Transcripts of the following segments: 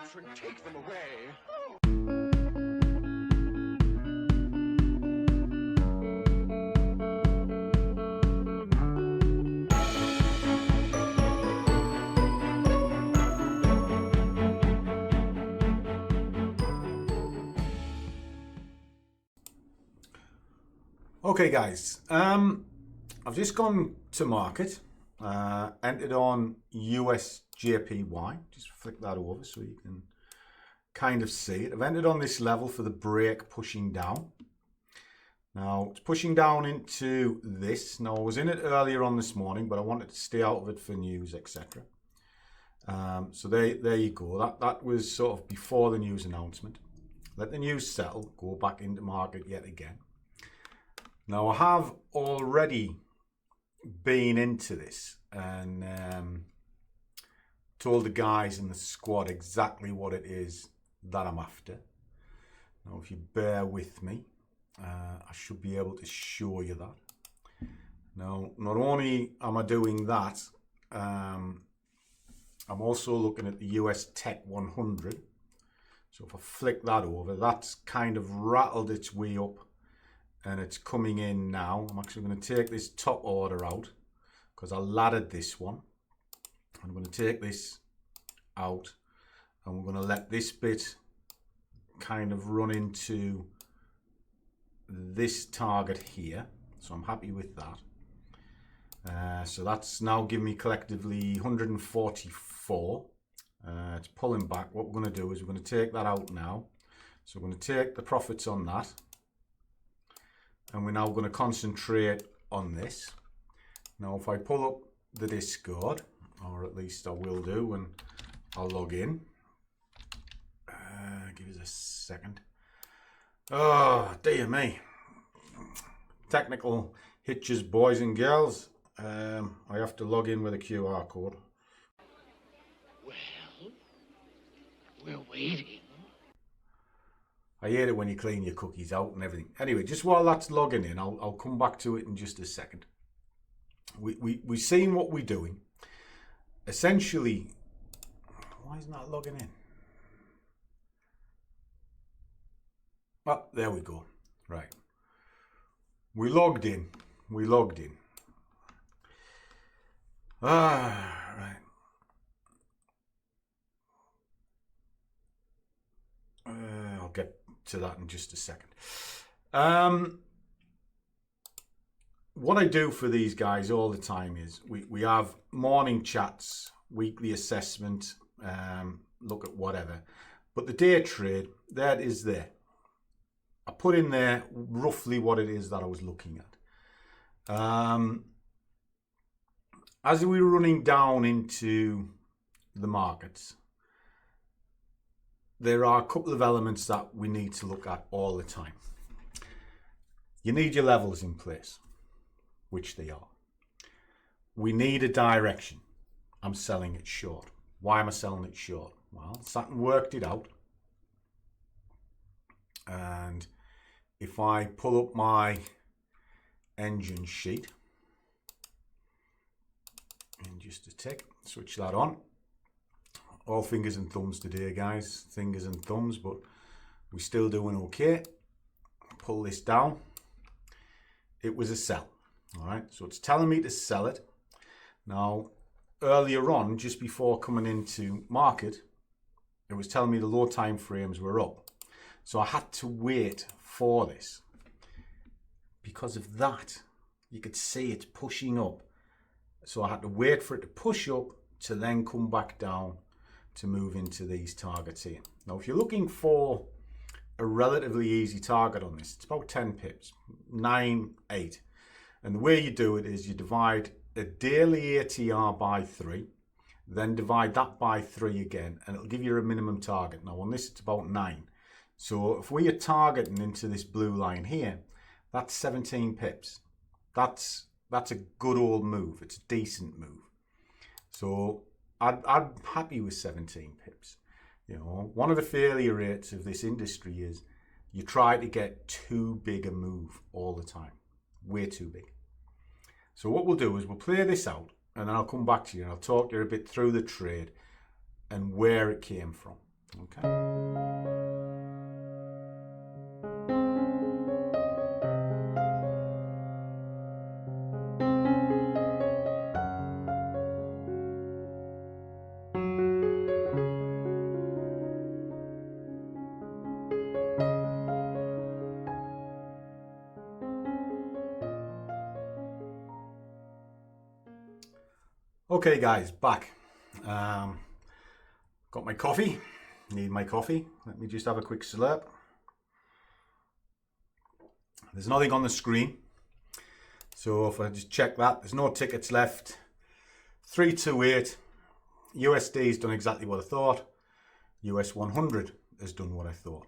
Patron, take them away. Okay guys, I've just gone to market, entered on USJPY, just flick that over so you can kind of see it. I've entered on this level for the break pushing down. Now it's pushing down into this. Now I was in it earlier on this morning, but I wanted to stay out of it for news, etc. So there you go. That was sort of before the news announcement. Let the news settle, go back into market yet again. Now I have already been into this and told the guys in the squad exactly what it is that I'm after. Now if you bear with me, I should be able to show you that. Now not only am I doing that, I'm also looking at the US Tech 100. So if I flick that over, that's kind of rattled its way up. And it's coming in now. I'm actually going to take this top order out because I laddered this one. I'm going to take this out and we're going to let this bit kind of run into this target here. So I'm happy with that. So that's now giving me collectively 144. It's pulling back. What we're going to do is we're going to take that out now. So we're going to take the profits on that. And we're now going to concentrate on this. Now if I pull up the Discord, or at least I will do when I'll log in. Give us a second. Oh dear me. Technical hitches, boys and girls. I have to log in with a QR code. Well, we're waiting. I hate it when you clean your cookies out and everything. Anyway, just while that's logging in, I'll come back to it in just a second. We've seen what we're doing. Essentially, why isn't that logging in? Oh, there we go. Right. We logged in. Right. I'll get to that in just a second. What I do for these guys all the time is we have morning chats, weekly assessment, look at whatever. But the day trade, that is there. I put in there roughly what it is that I was looking at. As we were running down into the markets, there are a couple of elements that we need to look at all the time. You need your levels in place, which they are. We need a direction. I'm selling it short. Why am I selling it short? Well, Saturn worked it out. And if I pull up my engine sheet, in just a tick, switch that on. All fingers and thumbs today, guys. Fingers and thumbs, but we're still doing okay. Pull this down. It was a sell. All right, so it's telling me to sell it. Now, earlier on, just before coming into market, it was telling me the low time frames were up. So I had to wait for this. Because of that, you could see it's pushing up. So I had to wait for it to push up to then come back down to move into these targets here. Now, if you're looking for a relatively easy target on this, it's about 10 pips, 9, 8. And the way you do it is you divide a daily ATR by 3, then divide that by 3 again, and it'll give you a minimum target. Now on this, it's about 9. So if we are targeting into this blue line here, that's 17 pips. That's a good old move. It's a decent move. So I'm happy with 17 pips. You know, one of the failure rates of this industry is you try to get too big a move all the time. Way too big. So what we'll do is we'll play this out and then I'll come back to you and I'll talk you a bit through the trade and where it came from. Okay. Okay guys, back. Got my coffee. Need my coffee. Let me just have a quick slurp. There's nothing on the screen. So if I just check that, there's no tickets left. 328. USD's done exactly what I thought. US 100 has done what I thought.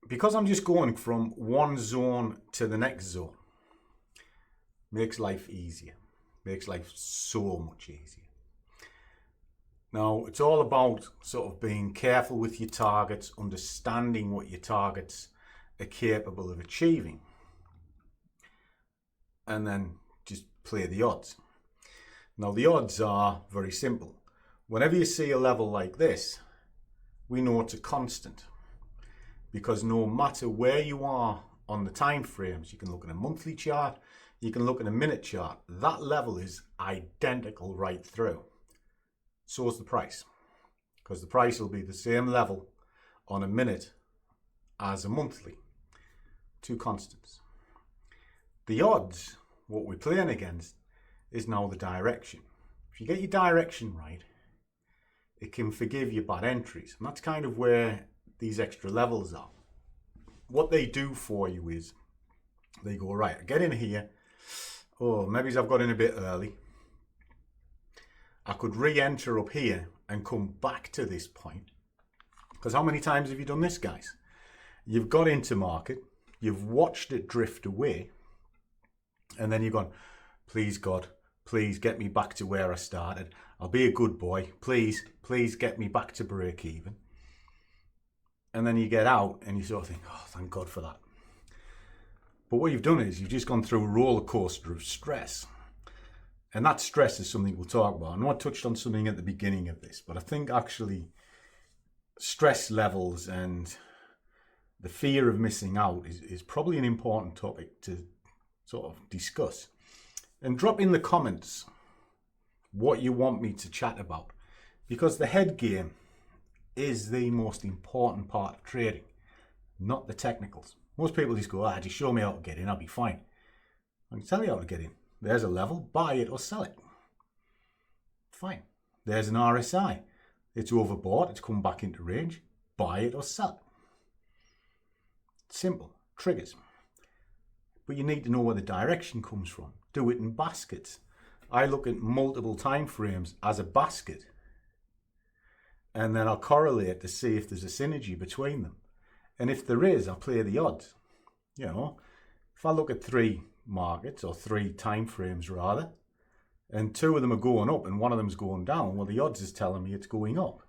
Because I'm just going from one zone to the next zone, makes life easier. Makes life so much easier. Now, it's all about sort of being careful with your targets, understanding what your targets are capable of achieving, and then just play the odds. Now, the odds are very simple. Whenever you see a level like this, we know it's a constant, because no matter where you are on the time frames, you can look at a monthly chart, you can look at a minute chart, that level is identical right through. So is the price, because the price will be the same level on a minute as a monthly. Two constants. The odds, what we're playing against, is now the direction. If you get your direction right, it can forgive you bad entries. And that's kind of where these extra levels are. What they do for you is, they go, right, I get in here, oh, maybe I've got in a bit early. I could re-enter up here and come back to this point. Because how many times have you done this, guys? You've got into market, you've watched it drift away, and then you've gone, please God, please get me back to where I started. I'll be a good boy. Please, please get me back to break even. And then you get out and you sort of think, oh, thank God for that. But what you've done is you've just gone through a roller coaster of stress. And that stress is something we'll talk about. I know I touched on something at the beginning of this, but I think actually stress levels and the fear of missing out is probably an important topic to sort of discuss. And drop in the comments what you want me to chat about, because the head game is the most important part of trading, not the technicals. Most people just go, just show me how to get in, I'll be fine. I can tell you how to get in. There's a level, buy it or sell it. Fine. There's an RSI. It's overbought, it's come back into range, buy it or sell it. Simple. Triggers. But you need to know where the direction comes from. Do it in baskets. I look at multiple time frames as a basket, and then I'll correlate to see if there's a synergy between them. And if there is, I'll play the odds. You know, if I look at three markets, or three time frames rather, and two of them are going up and one of them's going down, well, the odds is telling me it's going up.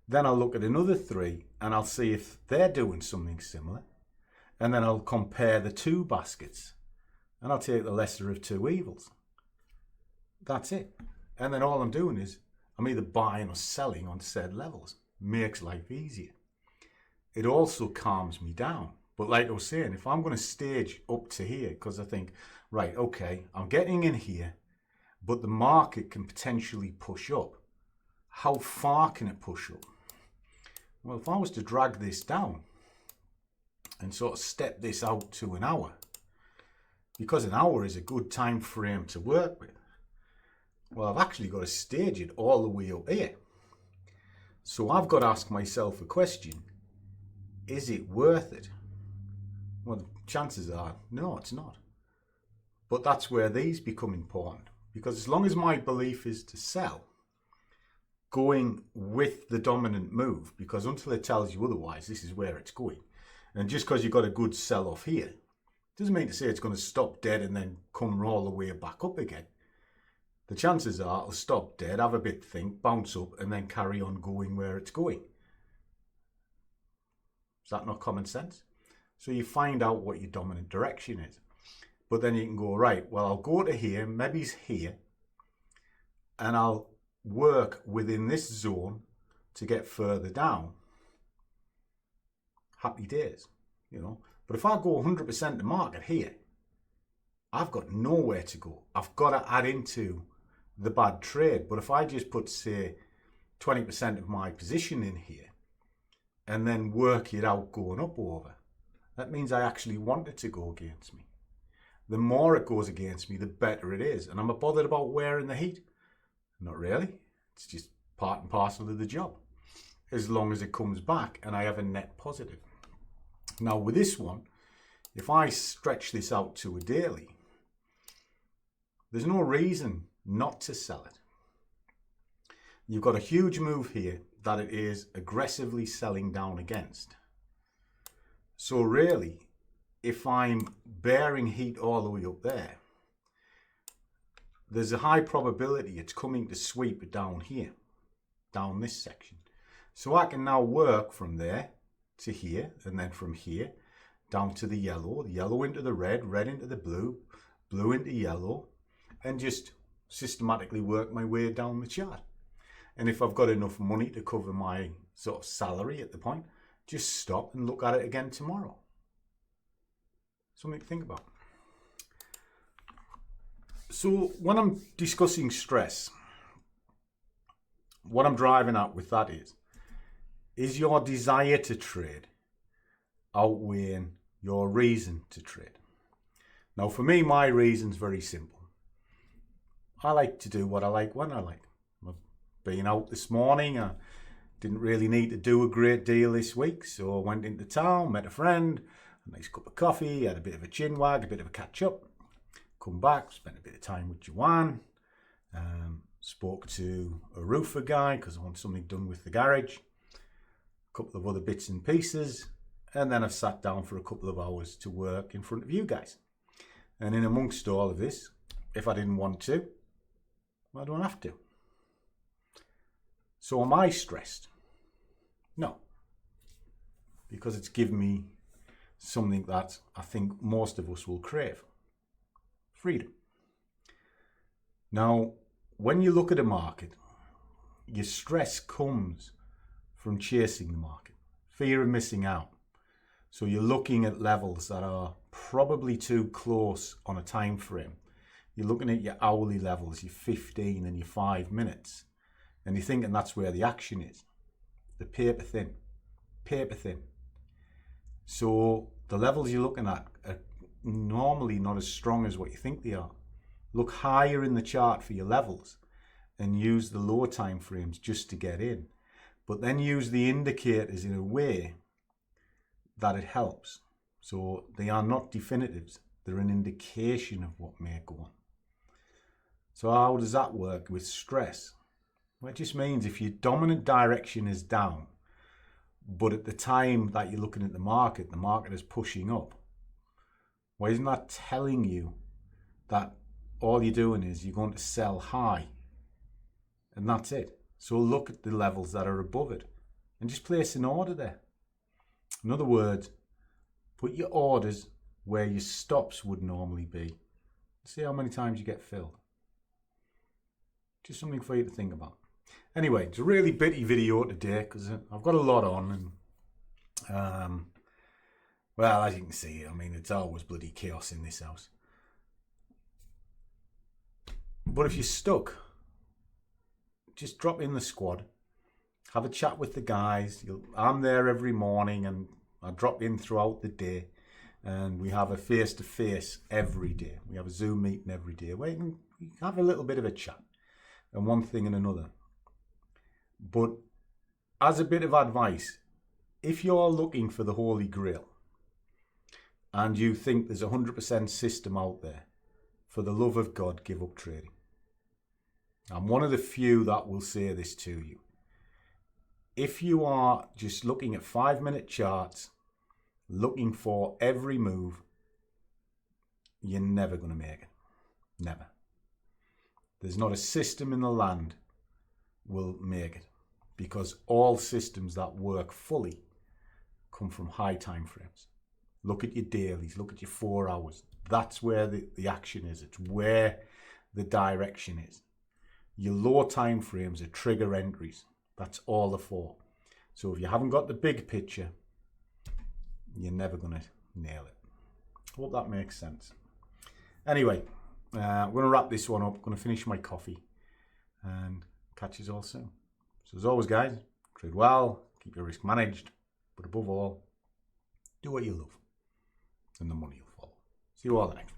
Then I'll look at another three and I'll see if they're doing something similar, and then I'll compare the two baskets and I'll take the lesser of two evils. That's it. And then all I'm doing is I'm either buying or selling on said levels. Makes life easier. It also calms me down. But like I was saying, if I'm going to stage up to here, because I think, right, okay, I'm getting in here, but the market can potentially push up. How far can it push up? Well, if I was to drag this down and sort of step this out to an hour, because an hour is a good time frame to work with, well, I've actually got to stage it all the way up here. So I've got to ask myself a question. Is it worth it? Well, the chances are, no, it's not. But that's where these become important. Because as long as my belief is to sell, going with the dominant move, because until it tells you otherwise, this is where it's going. And just because you've got a good sell-off here, doesn't mean to say it's going to stop dead and then come all the way back up again. The chances are it'll stop dead, have a bit think, bounce up, and then carry on going where it's going. Is that not common sense? So you find out what your dominant direction is. But then you can go, right, well, I'll go to here, maybe it's here, and I'll work within this zone to get further down, happy days, you know. But if I go 100% to market here, I've got nowhere to go. I've got to add into the bad trade. But if I just put, say, 20% of my position in here and then work it out going up over, that means I actually want it to go against me. The more it goes against me, the better it is. And am I bothered about wearing the heat? Not really. It's just part and parcel of the job. As long as it comes back and I have a net positive. Now with this one, if I stretch this out to a daily, there's no reason not to sell it. You've got a huge move here that it is aggressively selling down against. So really, if I'm bearing heat all the way up there, there's a high probability it's coming to sweep down here, down this section. So I can now work from there to here, and then from here down to the yellow into the red into the blue, blue into yellow, and just systematically work my way down the chart. And if I've got enough money to cover my sort of salary at the point, just stop and look at it again tomorrow. Something to think about. So when I'm discussing stress, what I'm driving at with that is your desire to trade outweighing your reason to trade? Now for me, my reason's very simple. I like to do what I like when I like. I've been out this morning. I didn't really need to do a great deal this week, so I went into town, met a friend, a nice cup of coffee, had a bit of a chin wag, a bit of a catch up. Come back, spent a bit of time with Joanne, spoke to a roofer guy because I want something done with the garage, a couple of other bits and pieces, and then I've sat down for a couple of hours to work in front of you guys. And in amongst all of this, if I didn't want to, well, I don't have to. So am I stressed? No. Because it's given me something that I think most of us will crave. Freedom. Now, when you look at a market, your stress comes from chasing the market. Fear of missing out. So you're looking at levels that are probably too close on a time frame. You're looking at your hourly levels, your 15 and your 5 minutes. And you're thinking that's where the action is. The paper thin. Paper thin. So the levels you're looking at are normally not as strong as what you think they are. Look higher in the chart for your levels and use the lower time frames just to get in. But then use the indicators in a way that it helps. So they are not definitives. They're an indication of what may go on. So how does that work with stress? Well, it just means if your dominant direction is down, but at the time that you're looking at the market is pushing up, well, isn't that telling you that all you're doing is you're going to sell high? And that's it. So look at the levels that are above it and just place an order there. In other words, put your orders where your stops would normally be. See how many times you get filled. Just something for you to think about. Anyway, it's a really bitty video today because I've got a lot on. And well, as you can see, I mean, it's always bloody chaos in this house. But if you're stuck, just drop in the squad. Have a chat with the guys. I'm there every morning and I drop in throughout the day. And we have a face-to-face every day. We have a Zoom meeting every day where you can have a little bit of a chat. And one thing and another. But as a bit of advice, if you're looking for the Holy Grail and you think there's 100% system out there, for the love of God, give up trading. I'm one of the few that will say this to you. If you are just looking at 5-minute charts, looking for every move, you're never going to make it. Never. There's not a system in the land will make it, because all systems that work fully come from high time frames. Look at your dailies, look at your 4 hours. That's where the action is. It's where the direction is. Your low time frames are trigger entries. That's all they're for. So if you haven't got the big picture, you're never going to nail it. Hope that makes sense. Anyway, I'm going to wrap this one up. I'm going to finish my coffee and catch you all soon. So as always, guys, trade well, keep your risk managed, but above all, do what you love and the money will follow. See you all the next one.